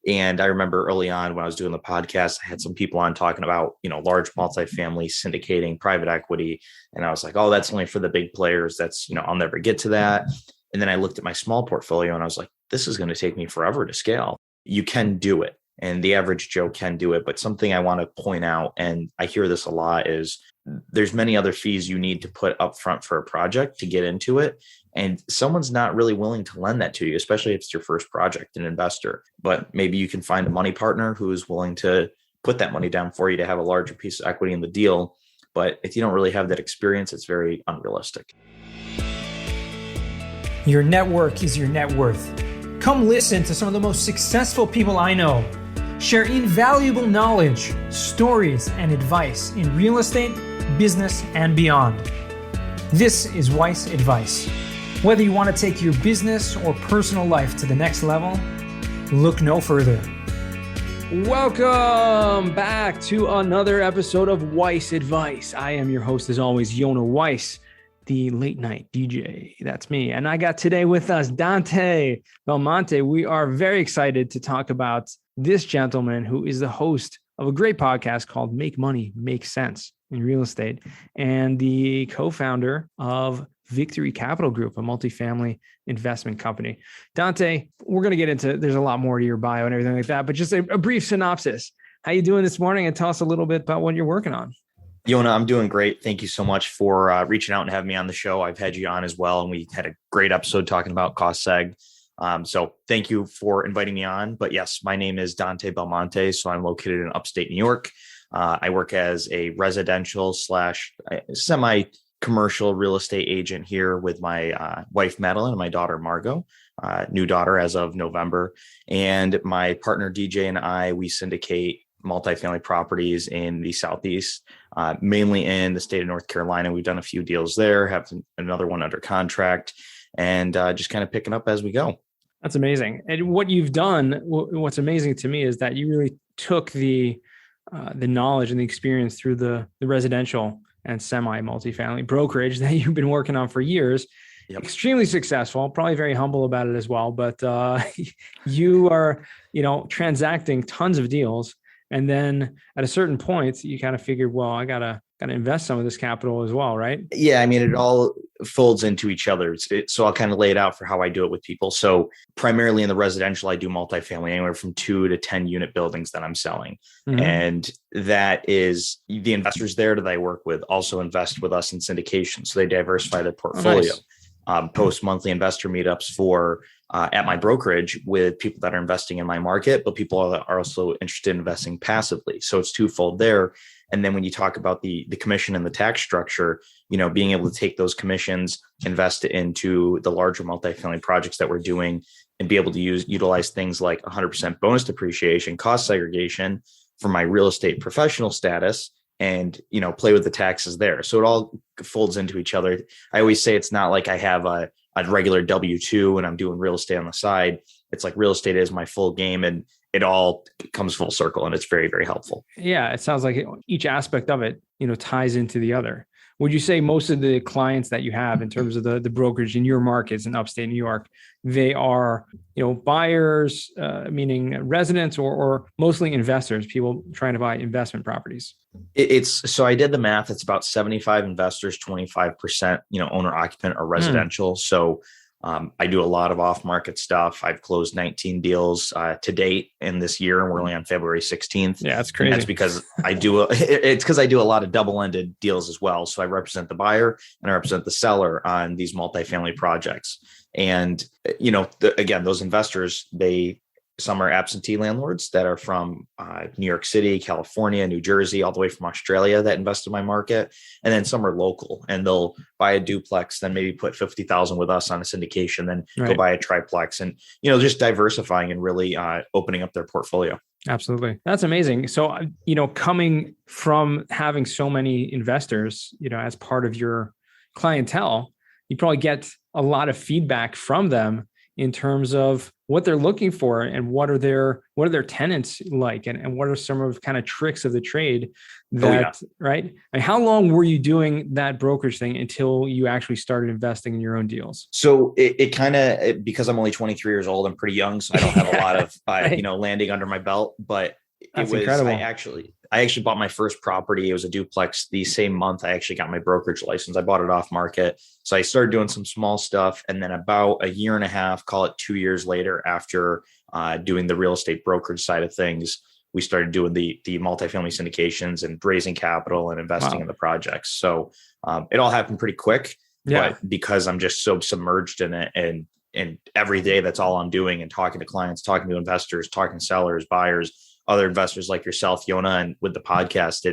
And I remember early on when I was doing the podcast, I had some people on talking about, large multifamily syndicating private equity. And I was like, oh, that's only for the big players. That's, I'll never get to that. And then I looked at my small portfolio and I was like, this is going to take me forever to scale. You can do it. And the average Joe can do it. But something I want to point out, and I hear this a lot, is there's many other fees you need to put upfront for a project to get into it. And someone's not really willing to lend that to you, especially if it's your first project, an investor. But maybe you can find a money partner who is willing to put that money down for you to have a larger piece of equity in the deal. But if you don't really have that experience, it's very unrealistic. Your network is your net worth. Come listen to some of the most successful people I know share invaluable knowledge, stories, and advice in real estate, business, and beyond. This is Weiss Advice. Whether you want to take your business or personal life to the next level, look no further. Welcome back to another episode of Weiss Advice. I am your host, as always, Yona Weiss, the late night DJ. That's me. And I got today with us Danté Belmonte. We are very excited to talk about this gentleman who is the host of a great podcast called Make Money Make Sense in Real Estate and the co-founder of Victory Capital Group, a multifamily investment company. Dante, we're going to get into, there's a lot more to your bio and everything like that, but just a brief synopsis. How you doing this morning? And tell us a little bit about what you're working on. Yona, I'm doing great. Thank you so much for reaching out and having me on the show. I've had you on as well, and we had a great episode talking about cost seg. So thank you for inviting me on. But yes, my name is Danté Belmonte. So I'm located in upstate New York. I work as a residential / semi-commercial real estate agent here with my wife, Madeline, and my daughter, Margot, new daughter as of November. And my partner, DJ, and I, we syndicate multifamily properties in the Southeast, mainly in the state of North Carolina. We've done a few deals there, have another one under contract, and just kind of picking up as we go. That's amazing. And what you've done, what's amazing to me is that you really took the knowledge and the experience through the residential and semi-multifamily brokerage that you've been working on for years. Yep. Extremely successful, probably very humble about it as well. But you are, transacting tons of deals. And then at a certain point, you kind of figured, well, I gotta invest some of this capital as well, right? Yeah, I mean, it all folds into each other. So I'll kind of lay it out for how I do it with people. So primarily in the residential, I do multifamily, anywhere from 2 to 10 unit buildings that I'm selling. Mm-hmm. And that is the investors there that I work with also invest with us in syndication. So they diversify their portfolio. Oh, nice. Post monthly investor meetups for at my brokerage with people that are investing in my market, but people are also interested in investing passively. So it's twofold there. And then when you talk about the commission and the tax structure, being able to take those commissions, invest it into the larger multifamily projects that we're doing, and be able to utilize things like 100% bonus depreciation, cost segregation for my real estate professional status, and play with the taxes there. So it all folds into each other. I always say it's not like I have a regular W-2 and I'm doing real estate on the side. It's like real estate is my full game, and it all comes full circle, and it's very, very helpful. Yeah. It sounds like each aspect of it, ties into the other. Would you say most of the clients that you have in terms of the brokerage in your markets in upstate New York, they are, buyers, meaning residents, or mostly investors, people trying to buy investment properties? So I did the math. It's about 75 investors, 25%, owner occupant or residential. So I do a lot of off-market stuff. I've closed 19 deals to date in this year, and we're only on February 16th. Yeah, that's crazy. And that's because it's because I do a lot of double-ended deals as well. So I represent the buyer and I represent the seller on these multifamily projects. And, again, those investors, some are absentee landlords that are from New York City, California, New Jersey, all the way from Australia that invest in my market. And then some are local, and they'll buy a duplex, then maybe put 50,000 with us on a syndication, then go buy a triplex, and, just diversifying and really opening up their portfolio. Absolutely. That's amazing. So, coming from having so many investors, as part of your clientele, you probably get a lot of feedback from them in terms of what they're looking for and what are their tenants like, and what are some of kind of tricks of the trade that, right? And how long were you doing that brokerage thing until you actually started investing in your own deals? So it kind of, because I'm only 23 years old, I'm pretty young, so I don't have a lot of, Right. landing under my belt, but That's it was, incredible. I actually bought my first property. It was a duplex the same month I actually got my brokerage license. I bought it off market. So I started doing some small stuff. And then about a year and a half, call it 2 years later, after doing the real estate brokerage side of things, we started doing the multifamily syndications and raising capital and investing in the projects. So it all happened pretty quick. Yeah. But because I'm just so submerged in it, and every day that's all I'm doing, and talking to clients, talking to investors, talking to sellers, buyers, other investors like yourself, Yona, and with the podcast,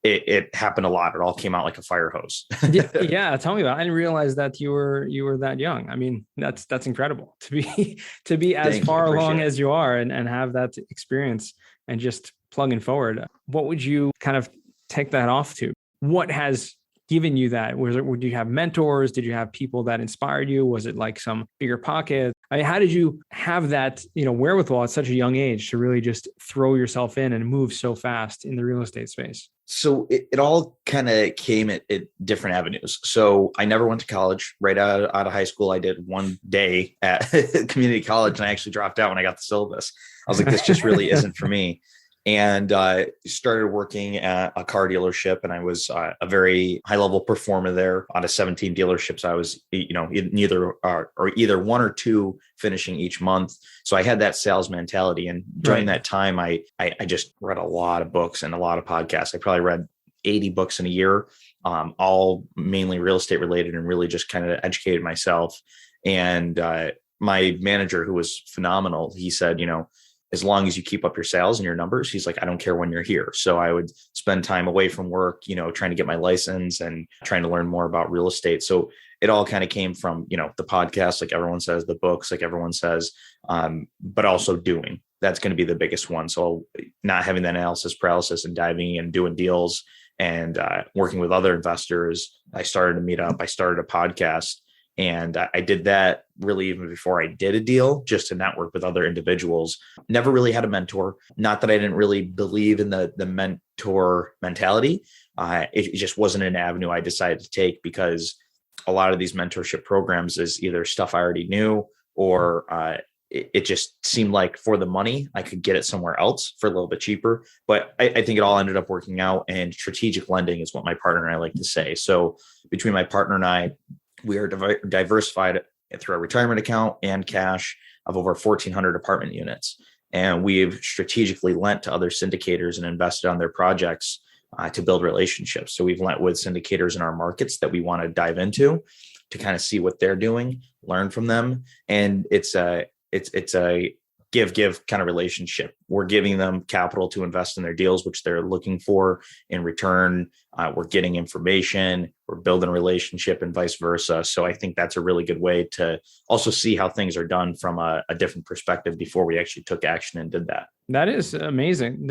it happened a lot. It all came out like a fire hose. Yeah. Tell me about it. I didn't realize that you were that young. I mean, that's incredible to be as far along as you are and have that experience and just plugging forward. What would you kind of take that off to? What has given you that? Would you have mentors? Did you have people that inspired you? Was it like some bigger pocket? I mean, how did you have that, wherewithal at such a young age to really just throw yourself in and move so fast in the real estate space? So it all kind of came at different avenues. So I never went to college. Right out of high school, I did one day at community college, and I actually dropped out when I got the syllabus. I was like, this just really isn't for me. And started working at a car dealership, and I was a very high level performer there. Out of 17 dealerships, I was, either one or two finishing each month. So I had that sales mentality. And during that time, I just read a lot of books and a lot of podcasts. I probably read 80 books in a year, all mainly real estate related, and really just kind of educated myself. And my manager, who was phenomenal, he said, as long as you keep up your sales and your numbers, he's like, I don't care when you're here. So I would spend time away from work, trying to get my license and trying to learn more about real estate. So it all kind of came from, the podcast, like everyone says, the books, like everyone says, but also doing. That's going to be the biggest one. So not having that analysis paralysis and diving and doing deals and working with other investors. I started a meetup. I started a podcast. And I did that really even before I did a deal, just to network with other individuals. Never really had a mentor. Not that I didn't really believe in the mentor mentality. It just wasn't an avenue I decided to take, because a lot of these mentorship programs is either stuff I already knew, or it just seemed like for the money, I could get it somewhere else for a little bit cheaper. But I think it all ended up working out. And strategic lending is what my partner and I like to say. So between my partner and I, we are diversified through our retirement account and cash of over 1,400 apartment units. And we've strategically lent to other syndicators and invested on their projects to build relationships. So we've lent with syndicators in our markets that we want to dive into to kind of see what they're doing, learn from them. And it's a give kind of relationship. We're giving them capital to invest in their deals, which they're looking for in return. We're getting information, we're building a relationship, and vice versa. So I think that's a really good way to also see how things are done from a different perspective before we actually took action and did that. That is amazing.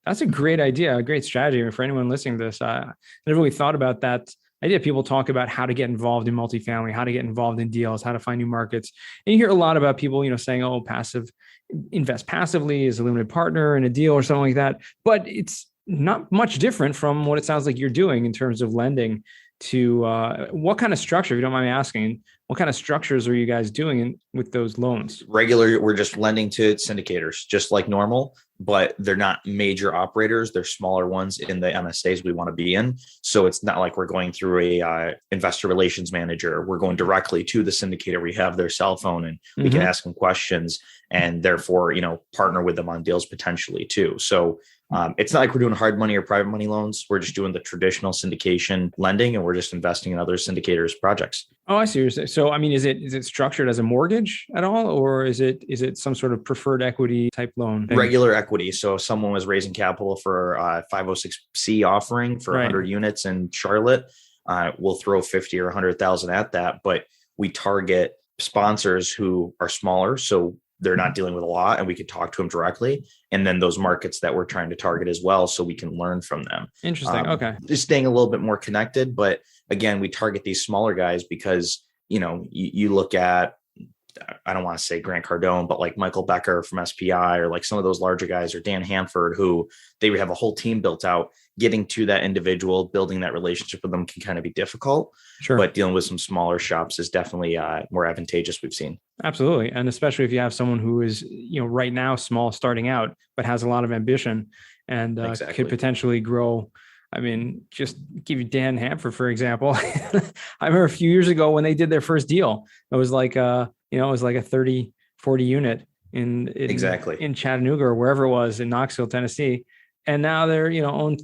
That's a great idea, a great strategy. For anyone listening to this, I never really thought about that idea. People talk about how to get involved in multifamily, how to get involved in deals, how to find new markets. And you hear a lot about people, saying, oh, invest passively as a limited partner in a deal or something like that. But it's not much different from what it sounds like you're doing in terms of lending to what kind of structure, if you don't mind me asking, what kind of structures are you guys doing with those loans? We're just lending to syndicators, just like normal, but they're not major operators. They're smaller ones in the MSAs we want to be in. So it's not like we're going through a investor relations manager. We're going directly to the syndicator. We have their cell phone, and we can ask them questions, and therefore, partner with them on deals potentially too. So it's not like we're doing hard money or private money loans. We're just doing the traditional syndication lending, and we're just investing in other syndicators' projects. Oh, I see what you're saying. So, I mean, is it structured as a mortgage at all, or is it some sort of preferred equity type loan? Regular equity. So if someone was raising capital for a 506C offering for 100 units in Charlotte, we'll throw 50 or 100,000 at that. But we target sponsors who are smaller, so they're not dealing with a lot, and we could talk to them directly. And then those markets that we're trying to target as well, so we can learn from them. Interesting. Okay. Just staying a little bit more connected. But again, we target these smaller guys because, you look at I don't want to say Grant Cardone, but like Michael Becker from SPI, or like some of those larger guys, or Dan Hanford, who they would have a whole team built out. Getting to that individual, building that relationship with them can kind of be difficult. Sure. But dealing with some smaller shops is definitely more advantageous, we've seen. Absolutely. And especially if you have someone who is, right now small starting out, but has a lot of ambition and could potentially grow. I mean, just give you Dan Hanford, for example. I remember a few years ago when they did their first deal, it was like a 30, 40 unit in Chattanooga or wherever it was, in Knoxville, Tennessee. And now they're, own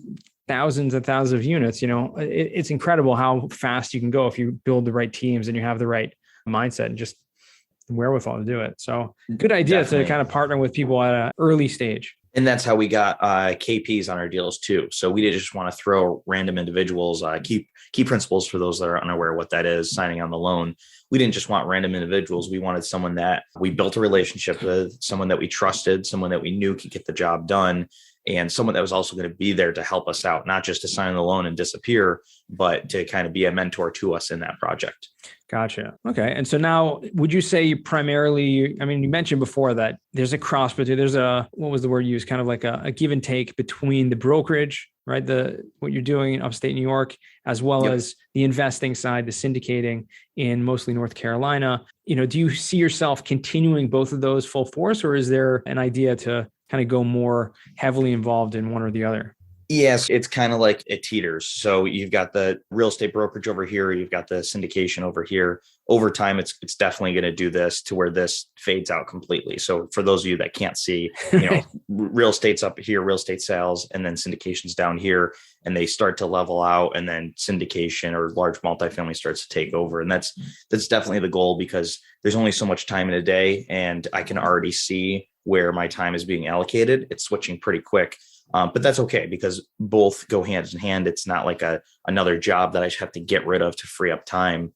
thousands and thousands of units. It's incredible how fast you can go if you build the right teams and you have the right mindset and just wherewithal to do it. So good idea to kind of partner with people at an early stage. And that's how we got KPs on our deals too. So we didn't just want to throw random individuals, key principles for those that are unaware what that is, signing on the loan. We didn't just want random individuals. We wanted someone that we built a relationship with, someone that we trusted, someone that we knew could get the job done, and someone that was also going to be there to help us out, not just to sign the loan and disappear, but to kind of be a mentor to us in that project. Gotcha. Okay. And so now, would you say primarily, I mean, you mentioned before that there's a cross, but there's what was the word used? Kind of like a give and take between the brokerage, right? What you're doing in upstate New York, as well as the investing side, the syndicating in mostly North Carolina. Do you see yourself continuing both of those full force, or is there an idea to kind of go more heavily involved in one or the other? Yes, it's kind of like it teeters. So you've got the real estate brokerage over here, you've got the syndication over here. Over time, it's definitely going to do this to where this fades out completely. So for those of you that can't see, real estate's up here, real estate sales, and then syndication's down here, and they start to level out, and then syndication or large multifamily starts to take over. And that's definitely the goal, because there's only so much time in a day, and I can already see where my time is being allocated. It's switching pretty quick. But that's okay, because both go hand in hand. It's not like another job that I have to get rid of to free up time.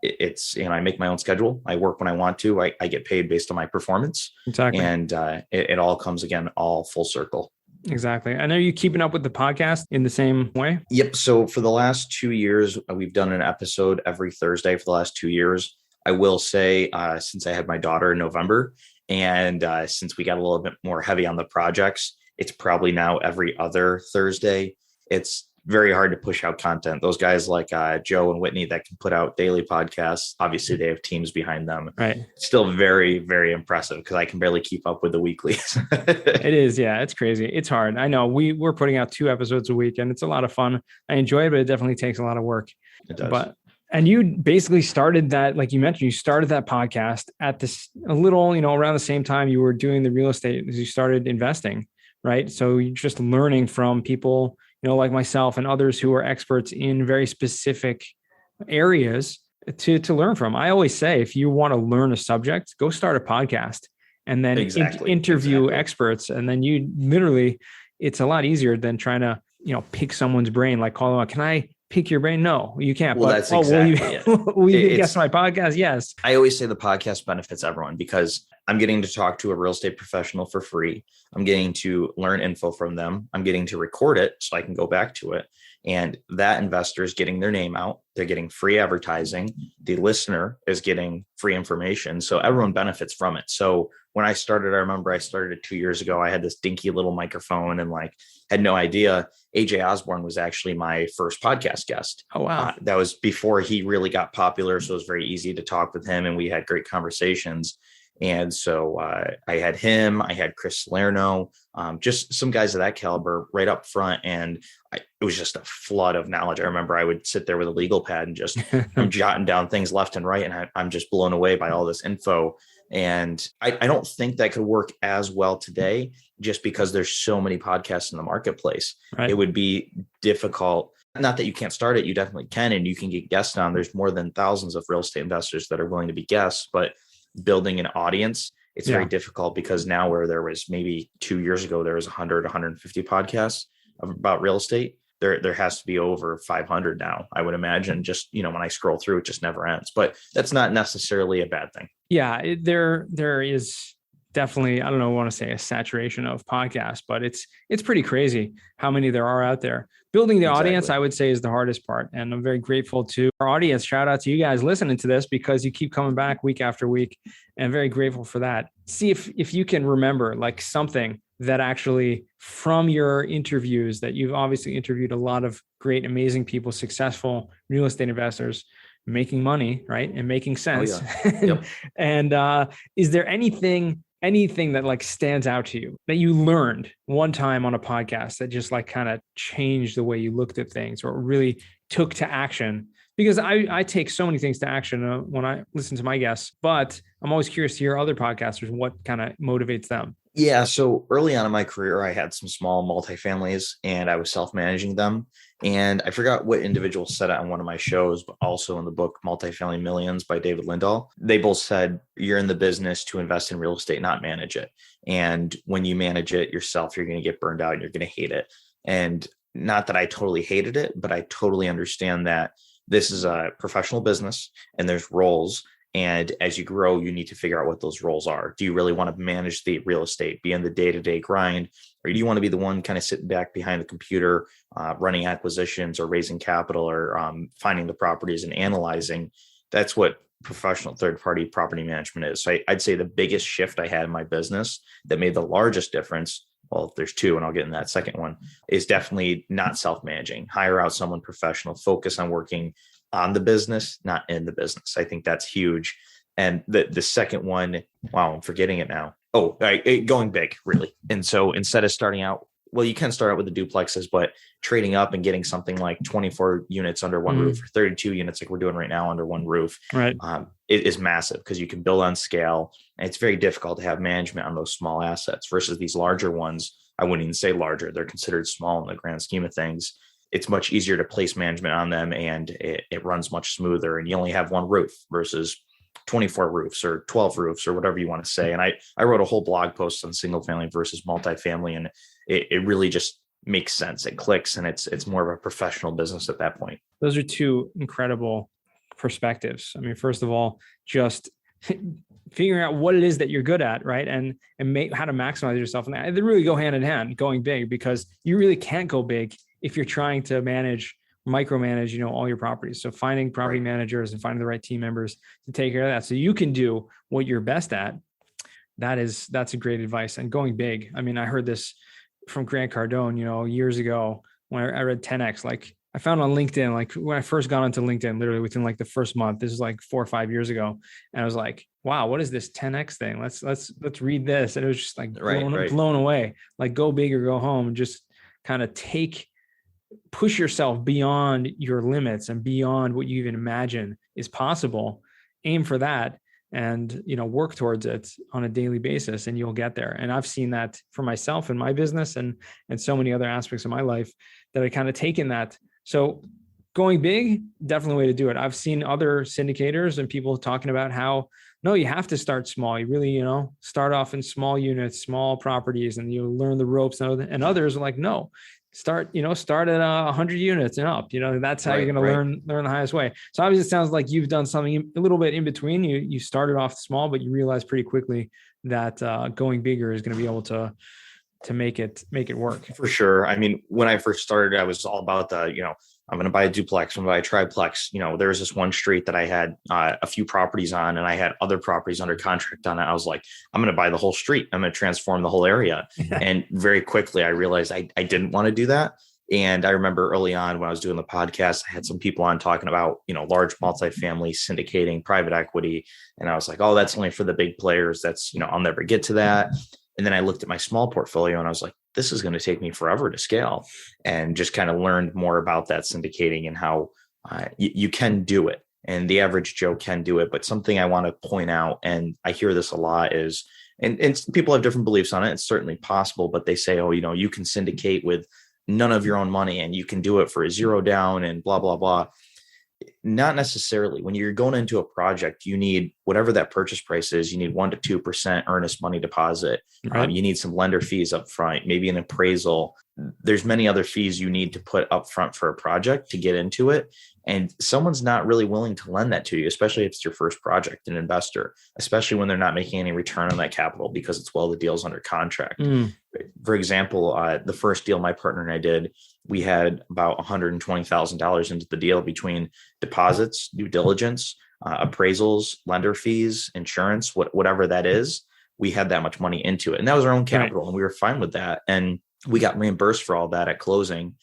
It's, I make my own schedule. I work when I want to. I get paid based on my performance. Exactly. And it all comes, again, all full circle. Exactly. And are you keeping up with the podcast in the same way? Yep. So for the last 2 years, we've done an episode every Thursday for the last 2 years. I will say, since I had my daughter in November, and since we got a little bit more heavy on the projects, it's probably now every other Thursday. It's very hard to push out content. Those guys like Joe and Whitney that can put out daily podcasts, obviously they have teams behind them. Right. Still very, very impressive, because I can barely keep up with the weeklies. It is. Yeah, it's crazy. It's hard. I know we're putting out 2 episodes a week, and it's a lot of fun. I enjoy it, but it definitely takes a lot of work. It does. And you basically started that, like you mentioned, you started that podcast at this a little, around the same time you were doing the real estate as you started investing. Right. So you're just learning from people, like myself and others who are experts in very specific areas to learn from. I always say, if you want to learn a subject, go start a podcast and then interview experts. And then it's a lot easier than trying to, pick someone's brain, like call them out. Can I pick your brain? No, you can't. Well, that's exactly will you guest my podcast? Yes. I always say the podcast benefits everyone, because I'm getting to talk to a real estate professional for free. I'm getting to learn info from them. I'm getting to record it so I can go back to it. And that investor is getting their name out. They're getting free advertising. The listener is getting free information. So everyone benefits from it. So when I started, I remember I started it 2 years ago. I had this dinky little microphone and had no idea. AJ Osborne was actually my first podcast guest. Oh, wow. That was before he really got popular. So it was very easy to talk with him, and we had great conversations. And so I had him, I had Chris Salerno, just some guys of that caliber right up front. And it was just a flood of knowledge. I remember I would sit there with a legal pad and just I'm jotting down things left and right. And I'm just blown away by all this info. And I don't think that could work as well today, just because there's so many podcasts in the marketplace. Right. It would be difficult. Not that you can't start it. You definitely can. And you can get guests on. There's more than thousands of real estate investors that are willing to be guests, but building an audience, it's very difficult, because now, where there was maybe 2 years ago, there was 100, 150 podcasts about real estate. There has to be over 500 now, I would imagine. Just, when I scroll through, it just never ends, but that's not necessarily a bad thing. Yeah, there is definitely, I don't know, I want to say a saturation of podcasts, but it's pretty crazy how many there are out there. Building the audience, I would say, is the hardest part. And I'm very grateful to our audience. Shout out to you guys listening to this, because you keep coming back week after week, and I'm very grateful for that. See if you can remember like something that actually from your interviews, that you've obviously interviewed a lot of great, amazing people, successful real estate investors, making money, right? And making sense. Oh, yeah. Yep. And is there anything that like stands out to you that you learned one time on a podcast that just like kind of changed the way you looked at things, or really took to action? Because I take so many things to action when I listen to my guests, but I'm always curious to hear other podcasters, what kind of motivates them. Yeah. So early on in my career, I had some small multifamilies and I was self-managing them. And I forgot what individual said it on one of my shows, but also in the book, Multifamily Millions by David Lindahl. They both said, you're in the business to invest in real estate, not manage it. And when you manage it yourself, you're going to get burned out and you're going to hate it. And not that I totally hated it, but I totally understand that this is a professional business and there's roles. And as you grow, you need to figure out what those roles are. Do you really want to manage the real estate, be in the day-to-day grind, or do you want to be the one kind of sitting back behind the computer, running acquisitions or raising capital, or finding the properties and analyzing? That's what professional third-party property management is. So I'd say the biggest shift I had in my business that made the largest difference, well, there's two, and I'll get in that second one, is definitely not self-managing. Hire out someone professional, focus on working on the business, not in the business. I think that's huge. And the second one, wow, I'm forgetting it now. Oh, going big, really. And so instead of starting out, well, you can start out with the duplexes, but trading up and getting something like 24 units under one roof, or 32 units like we're doing right now under one roof, right? It is massive because you can build on scale. And it's very difficult to have management on those small assets versus these larger ones. I wouldn't even say larger. They're considered small in the grand scheme of things. It's much easier to place management on them, and it runs much smoother, and you only have one roof versus 24 roofs or 12 roofs or whatever you want to say. And I wrote a whole blog post on single family versus multifamily, and it really just makes sense. It clicks, and it's more of a professional business at that point. Those are two incredible perspectives. I mean, first of all, just figuring out what it is that you're good at, right? And how to maximize yourself. And they really go hand in hand, going big, because you really can't go big if you're trying to micromanage, all your properties. So finding property managers and finding the right team members to take care of that, so you can do what you're best at. That's a great advice. And going big. I mean, I heard this from Grant Cardone, years ago when I read 10X. Like I found on LinkedIn, like when I first got onto LinkedIn, literally within like the first month, this is like 4 or 5 years ago. And I was like, wow, what is this 10X thing? Let's read this. And it was just like blown away, like go big or go home, and just kind of push yourself beyond your limits and beyond what you even imagine is possible. Aim for that and, work towards it on a daily basis, and you'll get there. And I've seen that for myself in my business and so many other aspects of my life that I kind of taken that. So going big, definitely a way to do it. I've seen other syndicators and people talking about how, no, you have to start small. You really, start off in small units, small properties, and you learn the ropes. And others are like, no, start at 100 units and up. That's how you're going to learn the highest way. So obviously it sounds like you've done something a little bit in between. You started off small, but you realized pretty quickly that going bigger is going to be able to make it work. For sure. I mean, when I first started, I was all about I'm going to buy a duplex, I'm going to buy a triplex. There was this one street that I had a few properties on, and I had other properties under contract on it. I was like, I'm going to buy the whole street. I'm going to transform the whole area. And very quickly I realized I didn't want to do that. And I remember early on when I was doing the podcast, I had some people on talking about, large multifamily syndicating, private equity. And I was like, oh, that's only for the big players. That's, I'll never get to that. And then I looked at my small portfolio and I was like, this is going to take me forever to scale, and just kind of learned more about that syndicating and how you can do it. And the average Joe can do it. But something I want to point out, and I hear this a lot, is, and people have different beliefs on it. It's certainly possible, but they say, oh, you can syndicate with none of your own money and you can do it for a zero down and blah, blah, blah. Not necessarily. When you're going into a project, you need whatever that purchase price is. You need 1% to 2% earnest money deposit. Right. You need some lender fees up front, maybe an appraisal. there's many other fees you need to put up front for a project to get into it. And someone's not really willing to lend that to you, especially if it's your first project, an investor, especially when they're not making any return on that capital because it's the deal's under contract. For example, the first deal my partner and I did, we had about $120,000 into the deal between deposits, due diligence, appraisals, lender fees, insurance, whatever that is. We had that much money into it. And that was our own capital. And we were fine with that. And we got reimbursed for all that at closing.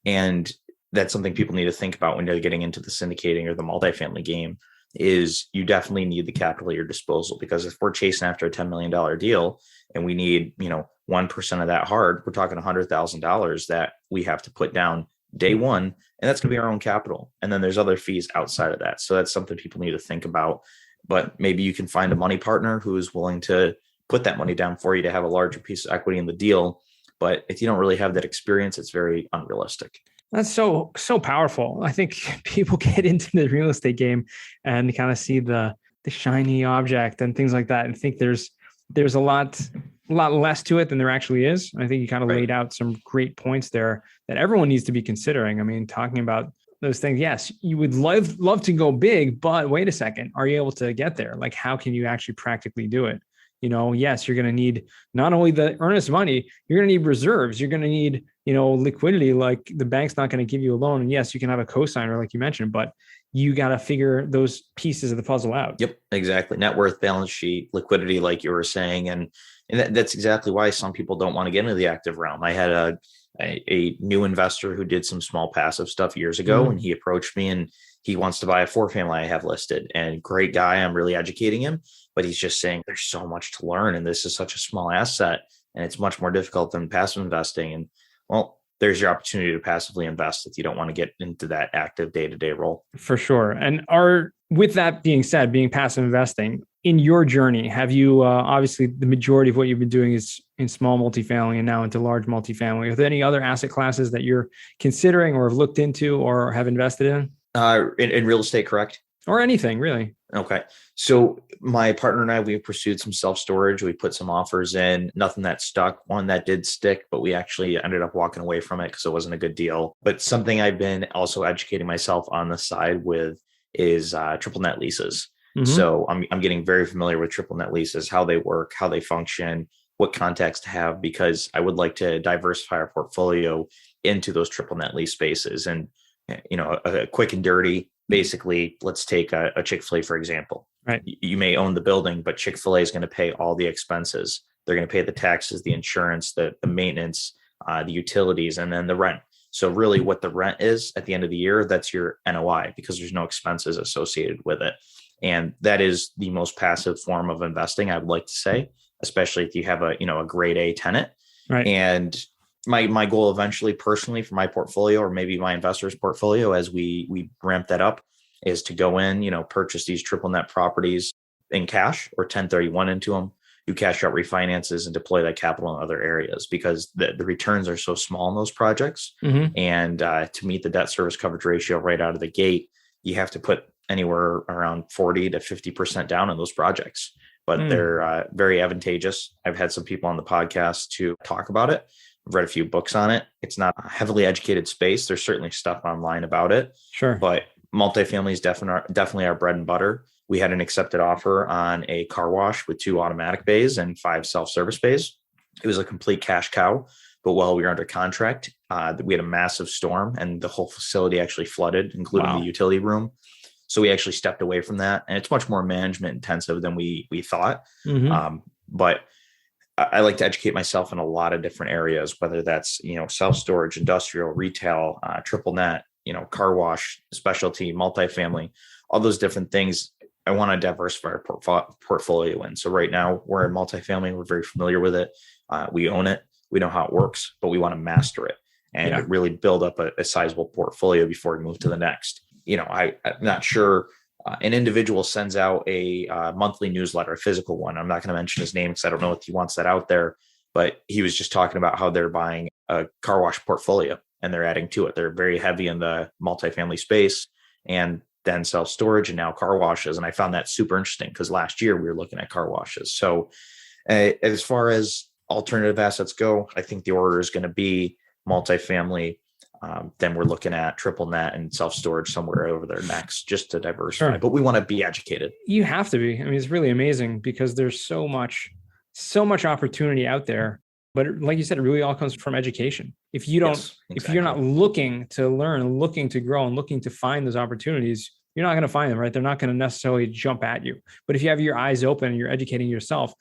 And that's something people need to think about when they're getting into the syndicating or the multifamily game, is you definitely need the capital at your disposal, because if we're chasing after a $10 million deal and we need, 1% of that hard, we're talking $100,000 that we have to put down day one, and that's going to be our own capital. And then there's other fees outside of that. So that's something people need to think about. But maybe you can find a money partner who is willing to put that money down for you to have a larger piece of equity in the deal. But if you don't really have that experience, it's very unrealistic. That's so powerful. I think people get into the real estate game and kind of see the shiny object and things like that, and think there's a lot less to it than there actually is. I think you kind of laid out some great points there that everyone needs to be considering. I mean, talking about those things, yes, you would love to go big, but wait a second, are you able to get there? Like, how can you actually practically do it? Yes, you're going to need not only the earnest money, you're going to need reserves. You're going to need, liquidity. Like, the bank's not going to give you a loan. And yes, you can have a cosigner like you mentioned, but you got to figure those pieces of the puzzle out. Yep, exactly. Net worth, balance sheet, liquidity, like you were saying. And that's exactly why some people don't want to get into the active realm. I had a new investor who did some small passive stuff years ago, and he approached me and he wants to buy a 4-family I have listed, and great guy. I'm really educating him, but he's just saying there's so much to learn. And this is such a small asset and it's much more difficult than passive investing. And well, there's your opportunity to passively invest if you don't want to get into that active day-to-day role. For sure. And with that being said, being passive investing, in your journey, have you, obviously the majority of what you've been doing is in small multifamily and now into large multifamily. Are there any other asset classes that you're considering or have looked into or have invested in? In real estate, correct? Or anything, really. Okay. So my partner and I, we pursued some self-storage. We put some offers in, nothing that stuck. One that did stick, but we actually ended up walking away from it because it wasn't a good deal. But something I've been also educating myself on the side with is triple net leases. So I'm getting very familiar with triple net leases, how they work, how they function, what context to have, because I would like to diversify our portfolio into those triple net lease spaces. And, a quick and dirty, basically, let's take a Chick-fil-A, for example. Right. You may own the building, but Chick-fil-A is going to pay all the expenses. They're going to pay the taxes, the insurance, the maintenance, the utilities, and then the rent. So really what the rent is at the end of the year, that's your NOI, because there's no expenses associated with it. And that is the most passive form of investing, I would like to say, especially if you have a grade A tenant. Right. And my goal eventually personally for my portfolio, or maybe my investors' portfolio, as we ramp that up, is to go in, purchase these triple net properties in cash or 1031 into them, do cash out refinances and deploy that capital in other areas, because the returns are so small in those projects. And to meet the debt service coverage ratio right out of the gate, you have to put anywhere around 40 to 50% down on those projects. But they're very advantageous. I've had some people on the podcast to talk about it. I've read a few books on it. It's not a heavily educated space. There's certainly stuff online about it. Sure. But multifamily is definitely our bread and butter. We had an accepted offer on a car wash with 2 automatic bays and 5 self-service bays. It was a complete cash cow. But while we were under contract, we had a massive storm and the whole facility actually flooded, including the utility room. So we actually stepped away from that. And it's much more management intensive than we thought. But I like to educate myself in a lot of different areas, whether that's, self-storage, industrial, retail, triple net, car wash, specialty, multifamily, all those different things. I want to diversify our portfolio in. So right now we're in multifamily. We're very familiar with it. We own it. We know how it works, but we want to master it and really build up a sizable portfolio before we move to the next. I'm not sure. An individual sends out a monthly newsletter, a physical one. I'm not going to mention his name because I don't know if he wants that out there, but he was just talking about how they're buying a car wash portfolio and they're adding to it. They're very heavy in the multifamily space and then self-storage and now car washes. And I found that super interesting because last year we were looking at car washes. So as far as alternative assets go, I think the order is going to be multifamily. Then we're looking at triple net and self-storage somewhere over there next, just to diversify. Sure. But we want to be educated. You have to be. I mean, it's really amazing because there's so much opportunity out there. But like you said, it really all comes from education. If you don't, yes, exactly. If you're not looking to learn, looking to grow, and looking to find those opportunities, you're not going to find them, right? They're not going to necessarily jump at you. But if you have your eyes open and you're educating yourself,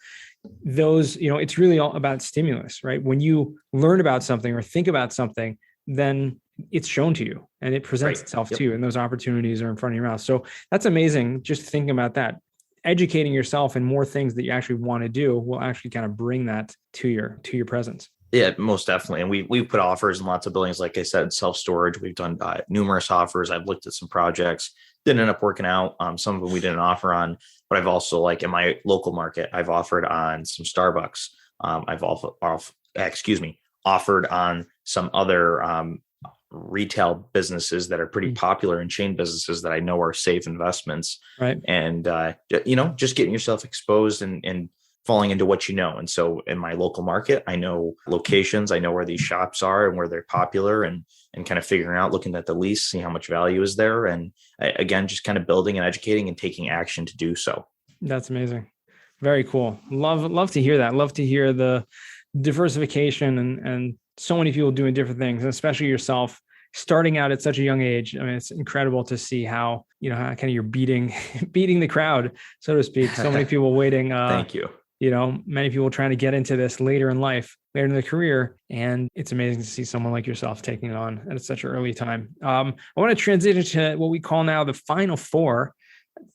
those, it's really all about stimulus, right? When you learn about something or think about something, then it's shown to you and it presents itself to you, and those opportunities are in front of your mouth. So that's amazing. Just thinking about that, educating yourself and more things that you actually want to do will actually kind of bring that to your presence. Yeah, most definitely. And we put offers in lots of buildings. Like I said, self-storage, we've done numerous offers. I've looked at some projects, didn't end up working out. Some of them we didn't offer on, but I've also, like in my local market, I've offered on some Starbucks. I've offered on some other retail businesses that are pretty popular, and chain businesses that I know are safe investments. Right. And, just getting yourself exposed and falling into what you know. And so in my local market, I know locations, I know where these shops are and where they're popular, and kind of figuring out, looking at the lease, see how much value is there. And again, just kind of building and educating and taking action to do so. That's amazing. Very cool. Love to hear that. Love to hear the diversification and so many people doing different things, and especially yourself starting out at such a young age. I mean, it's incredible to see how kind of you're beating the crowd, so to speak. So many people waiting. Thank you. Many people trying to get into this later in life, later in their career. And it's amazing to see someone like yourself taking it on at such an early time. I want to transition to what we call now the final four.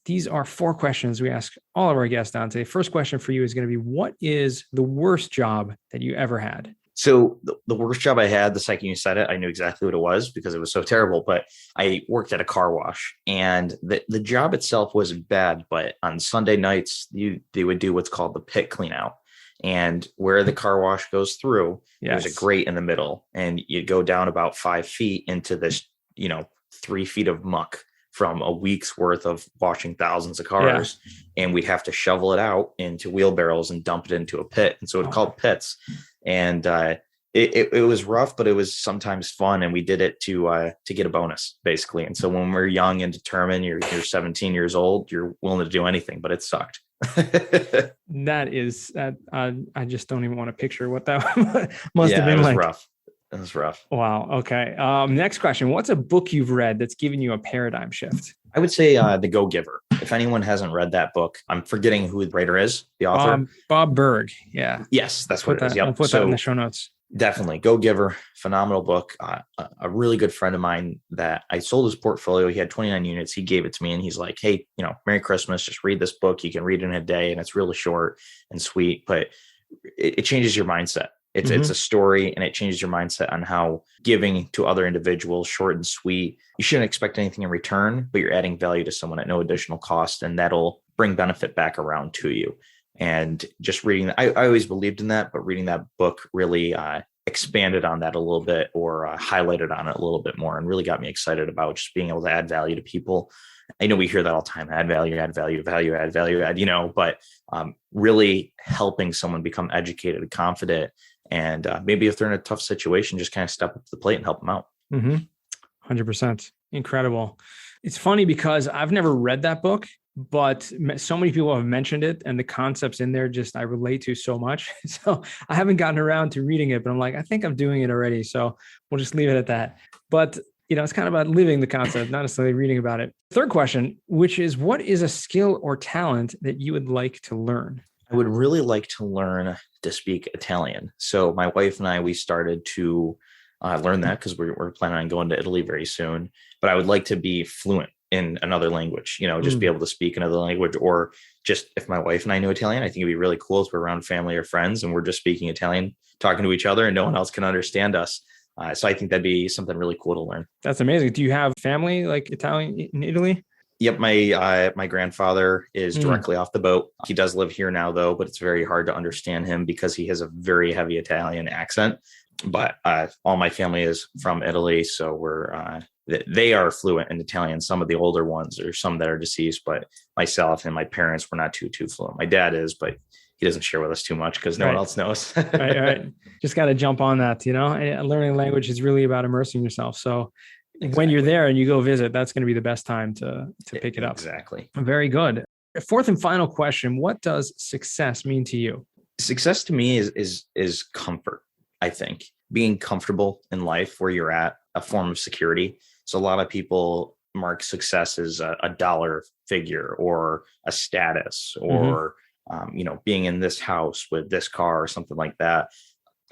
These are 4 questions we ask all of our guests, Dante. First question for you is going to be, what is the worst job that you ever had? So the worst job I had, the second you said it, I knew exactly what it was because it was so terrible. But I worked at a car wash, and the job itself wasn't bad. But on Sunday nights, they would do what's called the pit clean out. And where the car wash goes through, There's a grate in the middle, and you go down about 5 feet into this, 3 feet of muck from a week's worth of washing thousands of cars. Yeah. And we'd have to shovel it out into wheelbarrows and dump it into a pit. And so it's called pits. And it was rough, but it was sometimes fun. And we did it to get a bonus, basically. And so when we're young and determined, you're 17 years old, you're willing to do anything, but it sucked. That is, I just don't even want to picture what that must have been like. Rough. It was rough. Wow. Okay. Next question. What's a book you've read that's given you a paradigm shift? I would say The Go-Giver. If anyone hasn't read that book, I'm forgetting who the writer is, the author. Bob Berg. Yeah. Yes, that's what it is. Yep. I'll put that in the show notes. Definitely. Go-Giver. Phenomenal book. A really good friend of mine that I sold his portfolio. He had 29 units. He gave it to me, and he's like, hey, Merry Christmas. Just read this book. You can read it in a day, and it's really short and sweet, but it changes your mindset. It's a story, and it changes your mindset on how giving to other individuals, short and sweet. You shouldn't expect anything in return, but you're adding value to someone at no additional cost, and that'll bring benefit back around to you. And just reading, I always believed in that, but reading that book really expanded on that a little bit, or highlighted on it a little bit more, and really got me excited about just being able to add value to people. I know we hear that all the time, add value, add value, add value, but really helping someone become educated, confident, and maybe if they're in a tough situation, just kind of step up to the plate and help them out. 100%. Incredible. It's funny because I've never read that book, but so many people have mentioned it, and the concepts in there I relate to so much. So I haven't gotten around to reading it, but I'm like, I think I'm doing it already. So we'll just leave it at that. But it's kind of about living the concept, not necessarily reading about it. Third question, which is, what is a skill or talent that you would like to learn? I would really like to learn to speak Italian. So my wife and I, we started to learn that because we're planning on going to Italy very soon. But I would like to be fluent in another language, just be able to speak another language, or just if my wife and I knew Italian, I think it'd be really cool if we're around family or friends and we're just speaking Italian, talking to each other, and no one else can understand us. So I think that'd be something really cool to learn. That's amazing. Do you have family like Italian in Italy? Yep. My grandfather is directly off the boat. He does live here now, though, but it's very hard to understand him because he has a very heavy Italian accent. But all my family is from Italy. So they are fluent in Italian. Some of the older ones, or some that are deceased, but myself and my parents were not too fluent. My dad is, but he doesn't share with us too much because no one else knows. Right. Just got to jump on that, and learning language is really about immersing yourself. So when you're there and you go visit, that's going to be the best time to pick it up. Exactly. Very good. Fourth and final question. What does success mean to you? Success to me is comfort. I think being comfortable in life where you're at, a form of security. So a lot of people mark success as a dollar figure or a status or, being in this house with this car or something like that.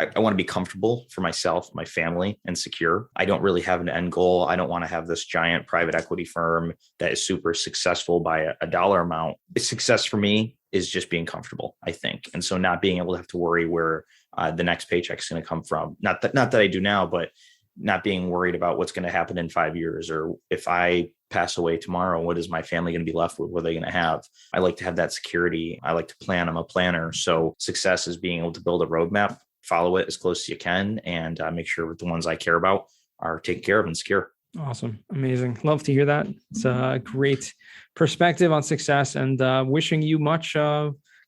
I want to be comfortable for myself, my family, and secure. I don't really have an end goal. I don't want to have this giant private equity firm that is super successful by a dollar amount. Success for me is just being comfortable, I think. And so not being able to have to worry where the next paycheck is going to come from. Not that I do now, but not being worried about what's going to happen in 5 years, or if I pass away tomorrow, what is my family going to be left with? What are they going to have? I like to have that security. I like to plan. I'm a planner. So success is being able to build a roadmap, follow it as close as you can, and make sure the ones I care about are taken care of and secure. Awesome. Amazing. Love to hear that. It's a great perspective on success, and wishing you much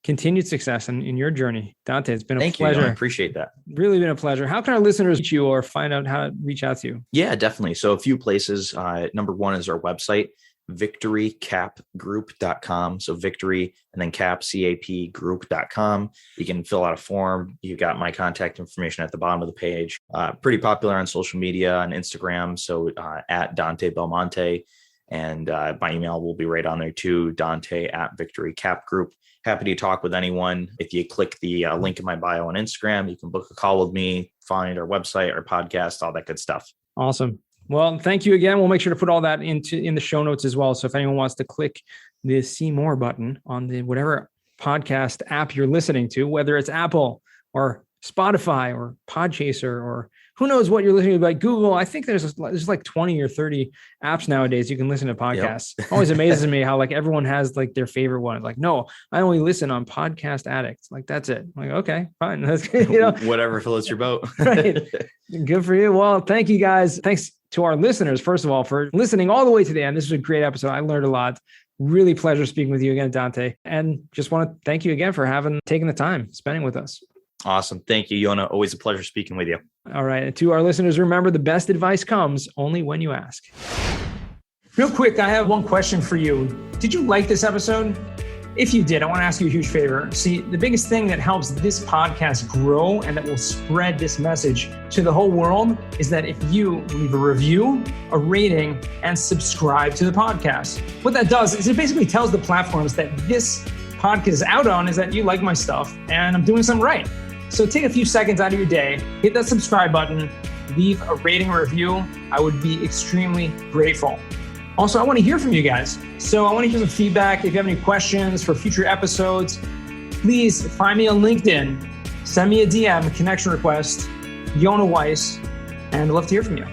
continued success in your journey. Dante, it's been a pleasure. Thank you. I appreciate that. Really been a pleasure. How can our listeners reach you or find out how to reach out to you? Yeah, definitely. So a few places. Number one is our website, victorycapgroup.com. So victory and then capgroup.com. You can fill out a form. You got my contact information at the bottom of the page. Pretty popular on social media, on Instagram. So at Danté Belmonte. And my email will be right on there too, Dante@victorycapgroup. Happy to talk with anyone. If you click the link in my bio on Instagram, you can book a call with me, find our website, our podcast, all that good stuff. Awesome. Well, thank you again. We'll make sure to put all that in the show notes as well. So if anyone wants to click the see more button on the whatever podcast app you're listening to, whether it's Apple or Spotify or Podchaser or who knows what you're listening to, like Google. I think there's like 20 or 30 apps nowadays you can listen to podcasts. Yep. It always amazes me how like everyone has like their favorite one. Like, no, I only listen on Podcast Addict. Like, that's it. I'm like, okay, fine. That's, whatever floats your boat. Right. Good for you. Well, thank you guys. Thanks to our listeners, first of all, for listening all the way to the end. This was a great episode. I learned a lot. Really pleasure speaking with you again, Dante. And just want to thank you again for taking the time spending with us. Awesome. Thank you, Yona. Always a pleasure speaking with you. All right. And to our listeners, remember, the best advice comes only when you ask. Real quick, I have one question for you. Did you like this episode? If you did, I want to ask you a huge favor. See, the biggest thing that helps this podcast grow and that will spread this message to the whole world is that if you leave a review, a rating, and subscribe to the podcast. What that does is it basically tells the platforms that this podcast is out on is that you like my stuff and I'm doing something right. So take a few seconds out of your day, hit that subscribe button, leave a rating or review. I would be extremely grateful. Also, I want to hear from you guys. So I want to hear some feedback. If you have any questions for future episodes, please find me on LinkedIn, send me a DM, a connection request, Yona Weiss, and I'd love to hear from you.